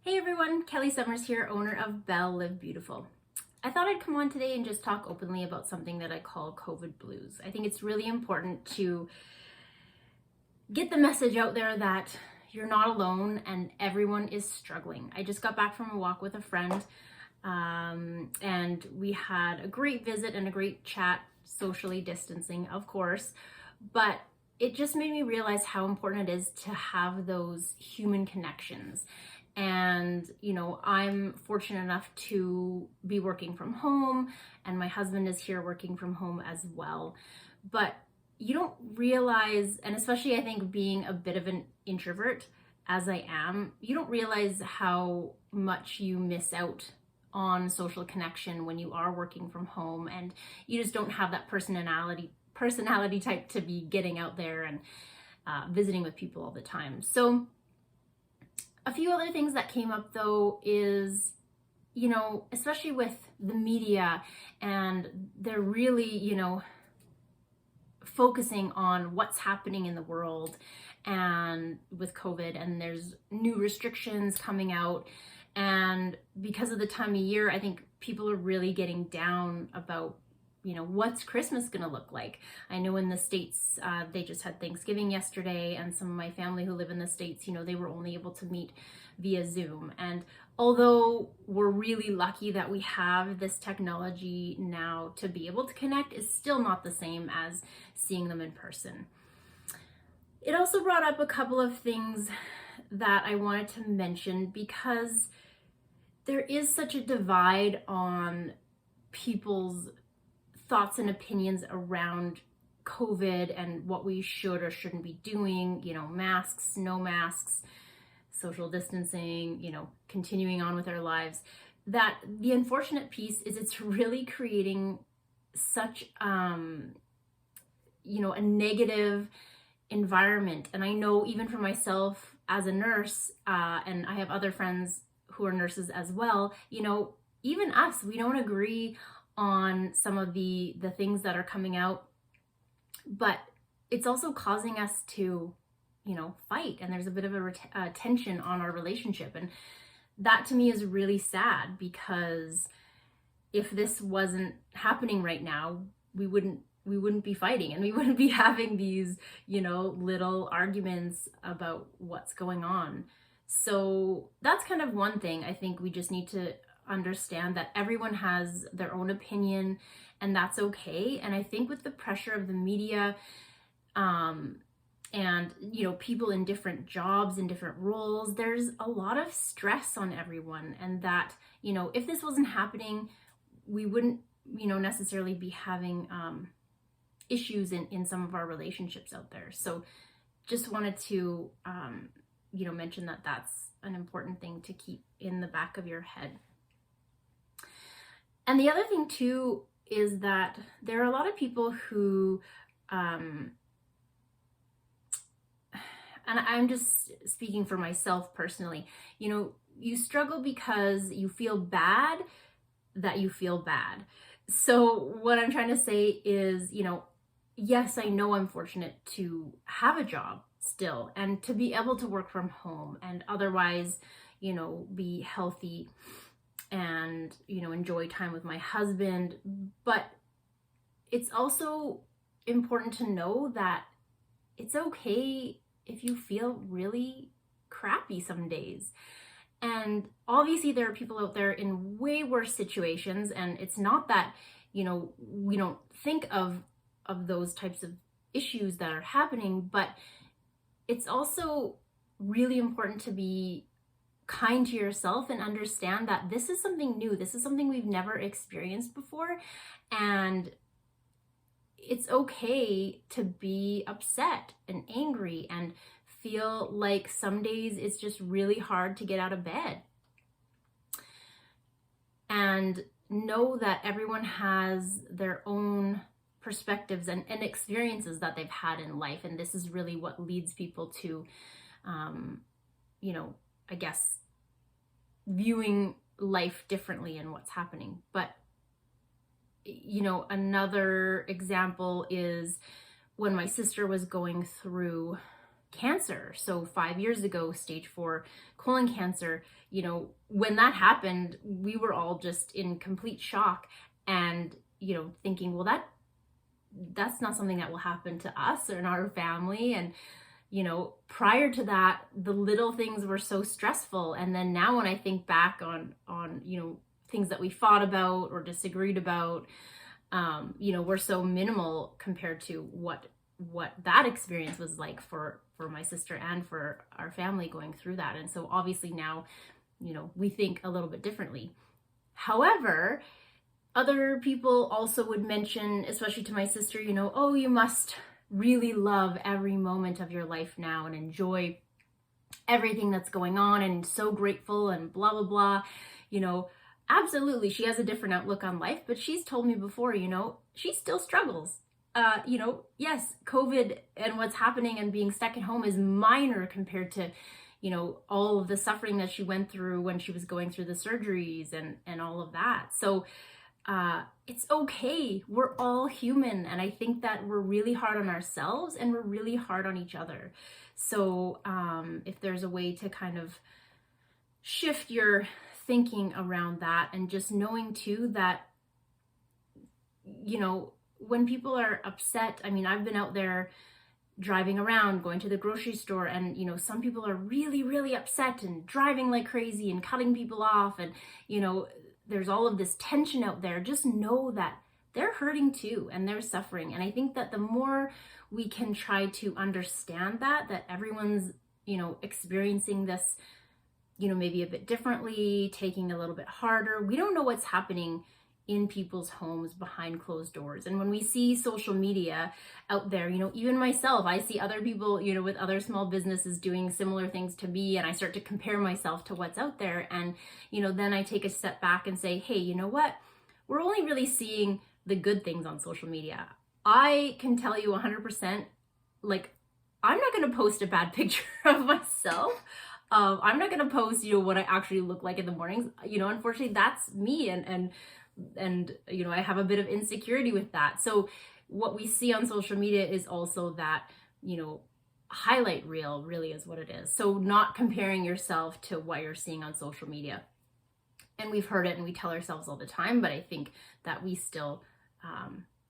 Hey everyone, Kelly Summers here, owner of Belle Live Beautiful. I thought I'd come on today and just talk openly about something that I call COVID blues. I think it's really important to get the message out there that you're not alone and everyone is struggling. I just got back from a walk with a friend and we had a great visit and a great chat, socially distancing, of course, but it just made me realize how important it is to have those human connections. And, I'm fortunate enough to be working from home, and my husband is here working from home as well. But you don't realize, and especially I think being a bit of an introvert as I am, you don't realize how much you miss out on social connection when you are working from home and you just don't have that personality type to be getting out there and visiting with people all the time. So a few other things that came up though is, especially with the media, and they're really, focusing on what's happening in the world and with COVID, and there's new restrictions coming out. And because of the time of year, I think people are really getting down about what's Christmas gonna look like. I know in the States, they just had Thanksgiving yesterday, and some of my family who live in the States, they were only able to meet via Zoom. And although we're really lucky that we have this technology now to be able to connect, it's still not the same as seeing them in person. It also brought up a couple of things that I wanted to mention because there is such a divide on people's thoughts and opinions around COVID and what we should or shouldn't be doing, masks, no masks, social distancing, continuing on with our lives. That the unfortunate piece is it's really creating such, a negative environment. And I know even for myself as a nurse, and I have other friends who are nurses as well, even us, we don't agree on some of the things that are coming out, but it's also causing us to fight, and there's a bit of a tension on our relationship. And that to me is really sad, because if this wasn't happening right now, we wouldn't be fighting, and we wouldn't be having these little arguments about what's going on. So that's kind of one thing. I think we just need to understand that everyone has their own opinion, and that's okay. And I think with the pressure of the media, and people in different jobs and different roles, there's a lot of stress on everyone. And that if this wasn't happening, we wouldn't necessarily be having issues in some of our relationships out there. So just wanted to mention that that's an important thing to keep in the back of your head. And the other thing too is that there are a lot of people who, and I'm just speaking for myself personally, you struggle because you feel bad that you feel bad. So what I'm trying to say is, yes, I know I'm fortunate to have a job still and to be able to work from home and otherwise, be healthy and enjoy time with my husband. But it's also important to know that it's okay if you feel really crappy some days. And obviously there are people out there in way worse situations, and it's not that we don't think of those types of issues that are happening, but it's also really important to be kind to yourself and understand that this is something new. This is something we've never experienced before. And it's okay to be upset and angry and feel like some days it's just really hard to get out of bed. And know that everyone has their own perspectives and experiences that they've had in life. And this is really what leads people to, I guess, viewing life differently and what's happening. But another example is when my sister was going through cancer. So 5 years ago, stage 4 colon cancer, you know, when that happened, we were all just in complete shock and, you know, thinking, well, that's not something that will happen to us or in our family. And, you know, prior to that, the little things were so stressful. And then now when I think back on, you know, things that we fought about or disagreed about, you know, were so minimal compared to what that experience was like for my sister and for our family going through that. And so obviously now, you know, we think a little bit differently. However, other people also would mention, especially to my sister, you know, oh, you must really love every moment of your life now and enjoy everything that's going on and so grateful and blah, blah, blah. You know, absolutely, she has a different outlook on life, but she's told me before, you know, she still struggles. You know, yes, COVID and what's happening and being stuck at home is minor compared to, you know, all of the suffering that she went through when she was going through the surgeries and all of that. So it's okay. We're all human. And I think that we're really hard on ourselves and we're really hard on each other. So if there's a way to kind of shift your thinking around that and just knowing too that, you know, when people are upset, I mean, I've been out there driving around, going to the grocery store, and, you know, some people are really, really upset and driving like crazy and cutting people off. And, you know, there's all of this tension out there. Just know that they're hurting too and they're suffering. And I think that the more we can try to understand that everyone's, you know, experiencing this, you know, maybe a bit differently, taking a little bit harder. We don't know what's happening in people's homes behind closed doors. And when we see social media out there, you know, even myself, I see other people, you know, with other small businesses doing similar things to me, and I start to compare myself to what's out there. And, you know, then I take a step back and say, hey, you know what? We're only really seeing the good things on social media. I can tell you 100%, like, I'm not going to post a bad picture of myself. I'm not going to post, you know, what I actually look like in the mornings. You know, unfortunately, that's me. And you know, I have a bit of insecurity with that. So what we see on social media is also that, you know, highlight reel really is what it is. So not comparing yourself to what you're seeing on social media. And we've heard it and we tell ourselves all the time, but I think that we still,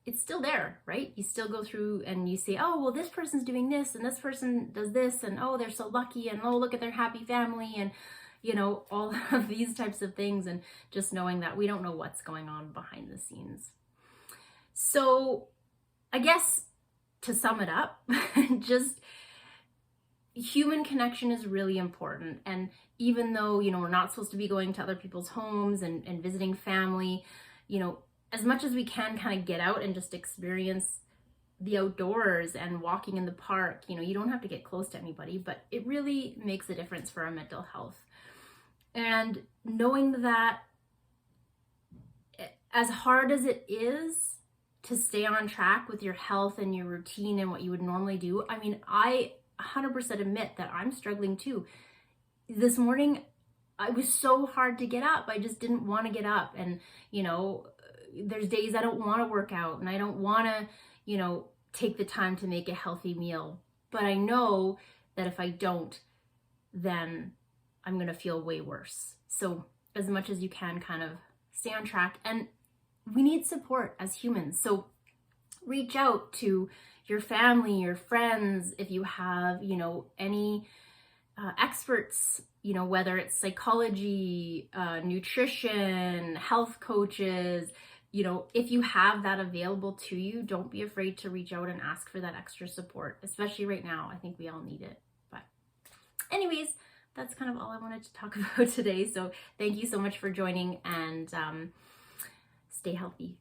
it's still there, right? You still go through and you say, oh, well, this person's doing this and this person does this, and oh, they're so lucky, and oh, look at their happy family, and, you know, all of these types of things, and just knowing that we don't know what's going on behind the scenes. So I guess to sum it up, just human connection is really important. And even though, you know, we're not supposed to be going to other people's homes and visiting family, you know, as much as we can kind of get out and just experience the outdoors and walking in the park, you know, you don't have to get close to anybody, but it really makes a difference for our mental health. And knowing that as hard as it is to stay on track with your health and your routine and what you would normally do, I mean, I 100% admit that I'm struggling too. This morning, it was so hard to get up. I just didn't want to get up. And, you know, there's days I don't want to work out and I don't want to, you know, take the time to make a healthy meal. But I know that if I don't, then I'm going to feel way worse. So as much as you can, kind of stay on track. And we need support as humans. So reach out to your family, your friends, if you have, you know, any experts, you know, whether it's psychology, nutrition, health coaches, you know, if you have that available to you, don't be afraid to reach out and ask for that extra support, especially right now. I think we all need it. But anyways, that's kind of all I wanted to talk about today. So thank you so much for joining, and stay healthy.